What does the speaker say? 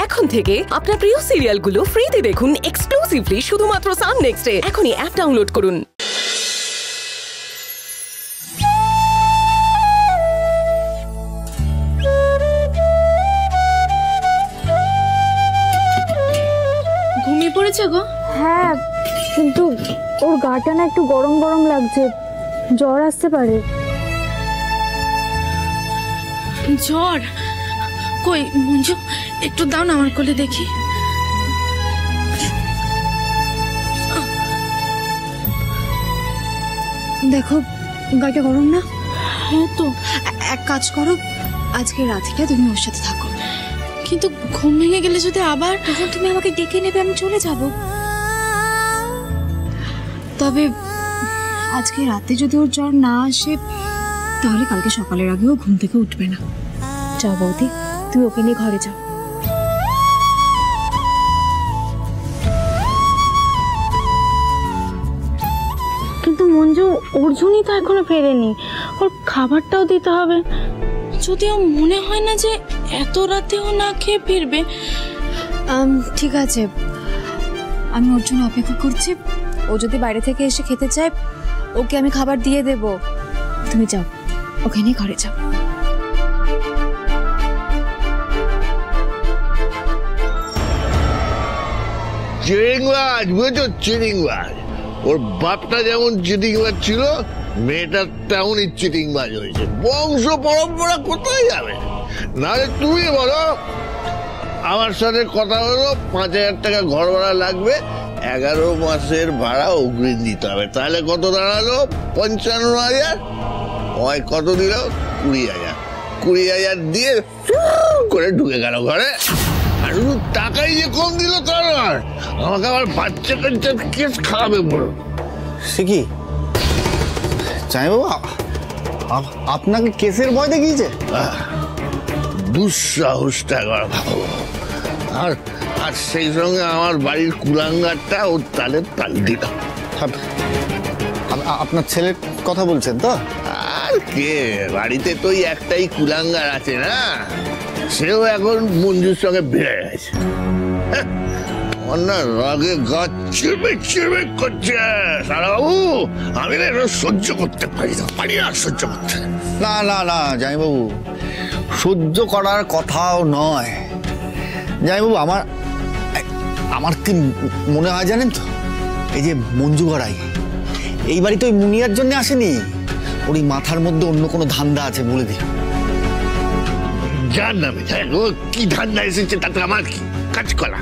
এখন থেকে আপনার প্রিয় সিরিয়ালগুলো ফ্রিতে দেখুন এক্সক্লুসিভলি শুধুমাত্র সান নেক্সটে। এখনই অ্যাপ ডাউনলোড করুন। ঘুমিয়ে পড়েছে গো? হ্যাঁ, কিন্তু ওর গাটা না একটু গরম গরম লাগছে, জ্বর আসতে পারে। জ্বর? কই মঞ্জু, একটু দাও না আমার কোলে দেখি। দেখো গাটা গরম না? হ্যাঁ তো। এক কাজ করো, আজকে রাত্রিটা তুমি ওর সাথে থাকো। কিন্তু ঘুম ভেঙে গেলে যদি আবার, তখন তুমি আমাকে ডেকে নেবে, আমি চলে যাব। তবে আজকে রাতে যদি ওর জ্বর না আসে তাহলে কালকে সকালের আগেও ঘুম থেকে উঠবে না। যাও বৌদি, তুমি ওকে নিয়ে ঘরে যাও। কিন্তু মঞ্জু, অর্জুনই তো এখনো ফেরেনি, ওর খাবারটাও দিতে হবে। যদিও মনে হয় না যে এত রাতেও না খেয়ে ফিরবে। ঠিক আছে, আমি ওর জন্য অপেক্ষা করছি। ও যদি বাইরে থেকে এসে খেতে চায় ওকে আমি খাবার দিয়ে দেব। তুমি যাও, ওকে নিয়ে ঘরে যাও। চিটিংবাজ, বুঝেছো? চিটিংবাজ। ওর বাপটা যেমন চিটিংবাজ ছিল, মেয়েটা তেমনই চিটিংবাজ হয়েছে। বংশ পরম্পরা কোথায় যাবে? নাহলে তুমি বলো, আমার সাথে কথা হলো 5,000 টাকা ঘর ভাড়া লাগবে, 11 মাসের ভাড়া অগ্রিম দিতে হবে। তাহলে কত দাঁড়ালো? 55,000। ওই কত দিল? 20,000। 20,000 দিয়ে করে ঢুকে গেল ঘরে। আর শুধু টাকাই যে কম দিল তা নয়, আমাকে আবার বাচ্চা কাচ্চার কেস খাওয়াবে বলো। সে কি জামাইবাবু, আপনাকে কেসের ভয় দেখিয়েছে? দুঃসাহসটা একবার ভাবো। আর আর সেই সঙ্গে আমার বাড়ির কুলাঙ্গারটা ওর তালে তাল দিল। আপনার ছেলের কথা বলছেন তো? আর কে, বাড়িতে তো একটাই কুলাঙ্গার আছে না, সেও এখন মঞ্জুর সঙ্গে বেড়ে গেছে। রাগে গা চিরবে চিরবে করছে। সারাবাবু, আমি না এটা সহ্য করতে পারি না, সহ্য করতে। না না না জামাইবাবু, সহ্য করার কথাও নয়। জামাইবাবু, আমার কি মনে হয় জানেন তো, এই যে মঞ্জু গড়াই এই বাড়ি তো ওই মুনিয়ার জন্য আসেনি, ওর মাথার মধ্যে অন্য কোনো ধান্দা আছে বলে দিই। জান না, কি ধান্দা এসেছে তাতে আমার কি কাজ করা?